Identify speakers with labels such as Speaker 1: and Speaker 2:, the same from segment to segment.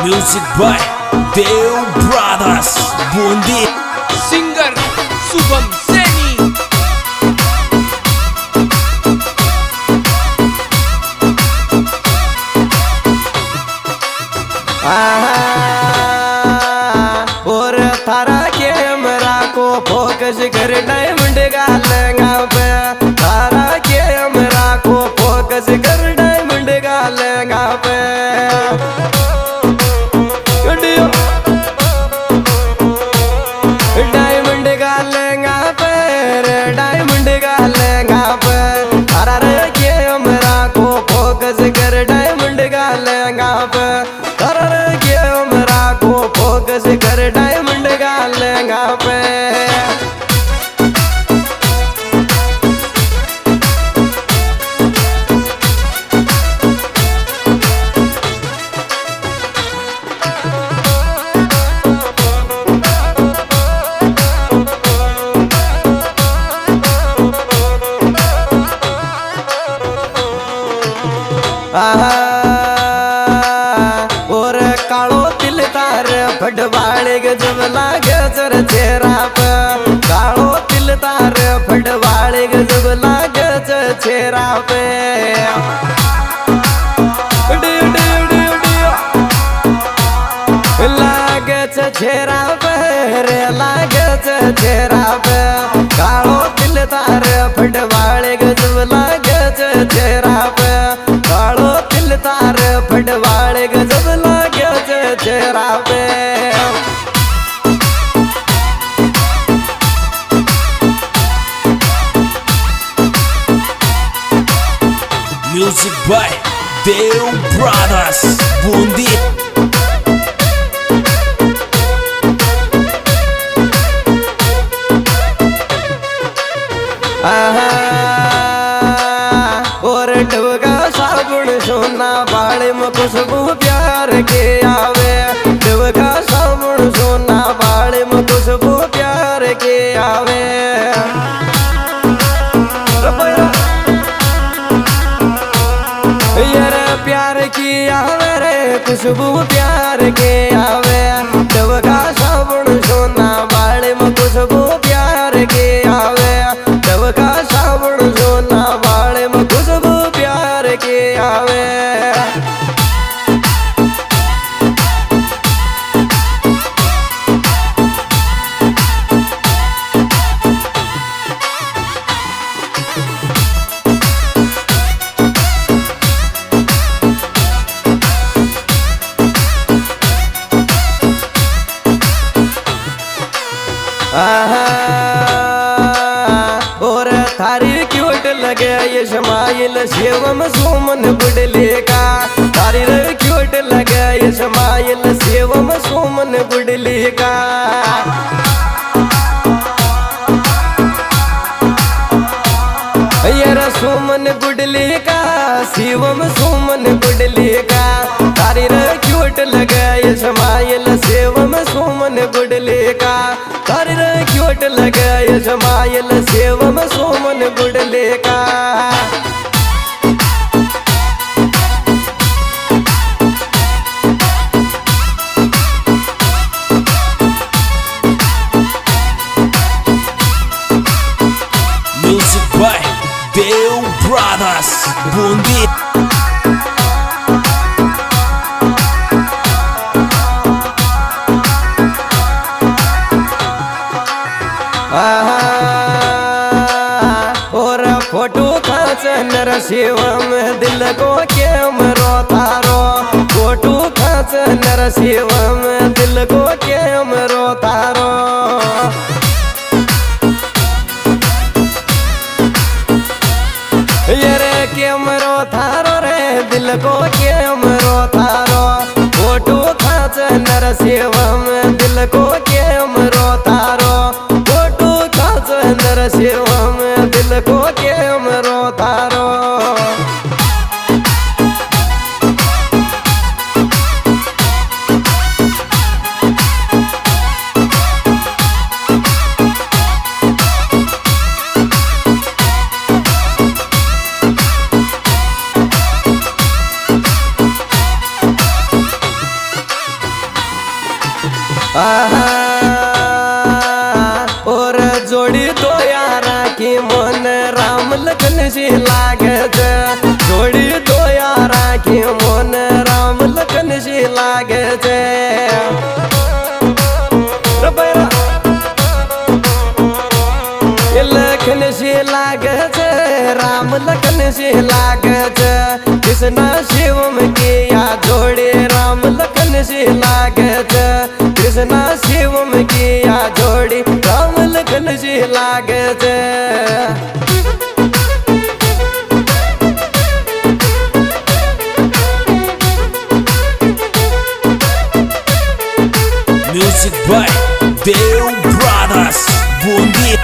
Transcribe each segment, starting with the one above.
Speaker 1: Music by Deo Brothers Bundi.
Speaker 2: Singer Shubham Saini.
Speaker 3: और थारा camera को फोकस कर डायमंड गालेंगा पे, थारा कैमरा को फोकस कर डायमंड गालेंगा पे। डायमंड गालेंगा पे, डायमंड गालेंगा पे, थारा कैमरा को फोकस कर डायमंड गालेंगा पे, थारा कैमरा को फोकस कर डायमंड गालेंगा पे। और कालो तिल तार फटवाड़े गजब लागे चर चेहरा पे, कालो तिल तार फटवाड़े गजब लागे चर चेहरा पे। लागे चेहरा पे रे, लागे चेहरा पे, कालो तिल तार फटवाड़े गजब लागे चेहरा पे, कालो तिल तार फटवाड़े गजब लागे चेहरा पे।
Speaker 1: Music by Deo Brothers Bundi.
Speaker 3: और डबका साबुन सोना बाड़े में खुशबू प्यार के आवे, डबका साबुन सोना बाड़े में खुशबू प्यार के आवे। यार प्यार की आवे रे, खुशबू प्यार के आवे, डबका साबुन सोना बाड़े में खुशबू प्यार के आवे, डबका साबुन सोना बाड़े में खुशबू प्यार के आवे। और थारी क्यूट लगे ये समाइल शिवम सुमन बुडले का, थारी क्यूट लगे ये समाइल शिवम सुमन बुडले का। यार सुमन गुडले का, शिवम सुमन गुडले का, तारी क्यूट लगे ये समाइल शिवम सुमन गुडले का, तारी क्यूट लगे ये समाइल शिवम सुमन गुडले का।
Speaker 1: Music by Deo Brothers Bundi.
Speaker 3: और फोटो खाच नर शिवम दिल को कैमरो तारो, फोटो खाच नर शिवम दिल को कैमरो तारो। यारे कैमरो थारो रे, दिल को कैमरो थारो, फोटो खाच नर शिवम दिल को कैमरो तारो, फोटो खाच नर शिवम दिल को कैमरो तारो। लखन सी लागे छे जोड़ी दो यारा की मोन राम लखन सी लागे छे लखन सी लागे छे राम लखन सी लागे छे कृष्णा शिवम की या जोड़ी राम लखन सी लागे छे कृष्णा शिवम की या जोड़ी राम लखन सी लागे छे
Speaker 1: Music by Dale Brothers Bundi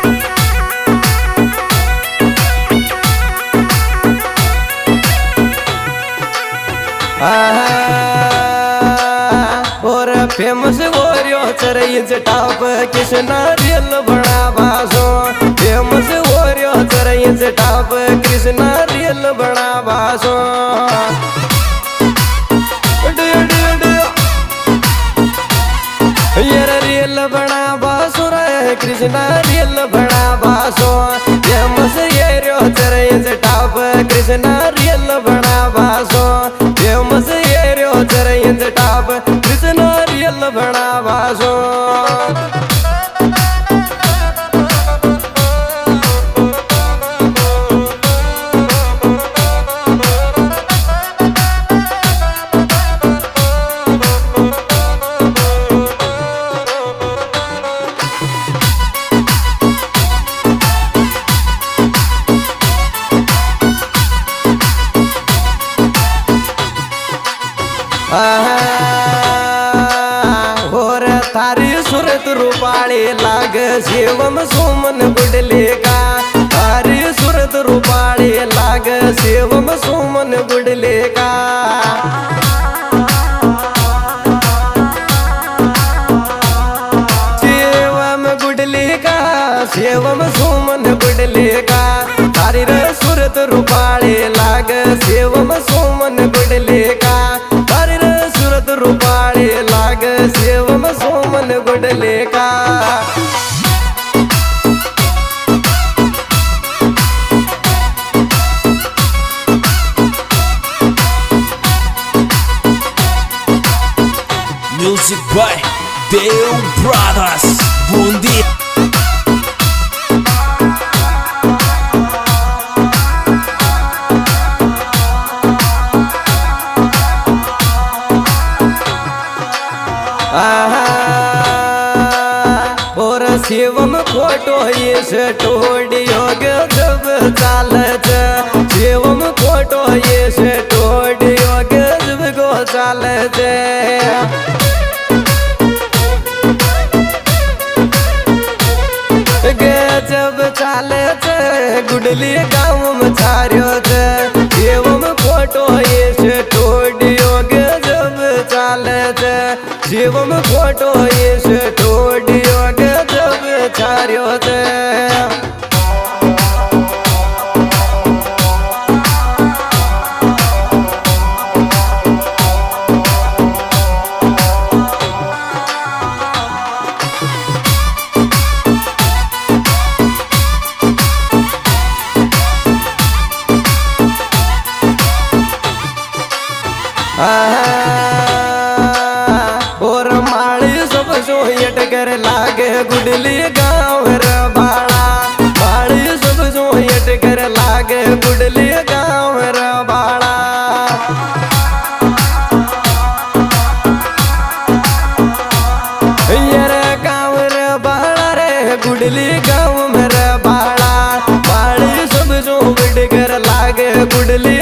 Speaker 3: और फेमस वोरियो चरई टाप कृष्णा रियल बड़ा बासो फेमस वोरियो चरई टाप कृष्णा रियल बड़ा बासो रियल बड़ा बासो रे कृष्णा रियल बड़ा बासो फेमस येरियो चरई टाप कृष्णा रियल बड़ा बासो फेमस येरियो चरई टाप कृष्णा रियल बड़ा बासो और थारी सूरत रूपाली लाग शिवम सुमन गुडले का थारी सूरत रूपाली लाग शिवम सुमन गुडले का शिवम गुडले का शिवम सुमन गुडले का थारी सूरत रूपाली लाग शिवम सुमन गुडले का रूपाली लाग शिवम सोमन गुडले का
Speaker 1: Music by Dale Brothers Bundi
Speaker 3: और शिवम फोटो ये स्टूडियो गजब चालत शिवम फोटो ये स्टूडियो गजब गो चालत गजब चालत गुडली गाँव में छारियो शिवम फोटो ये स्टूडियो गजब चालत शिवम फोटो ये स्टूडियो गजब छारियो और माली सब सोयट कर लागे गुडली गाँव बाड़ा माली सब सोयट कर लागे गुडली गाँव बाड़ा यार गाँव बाड़ा रे गुडली गाँव में बाड़ा माली सब सो बिड कर लागे गुडली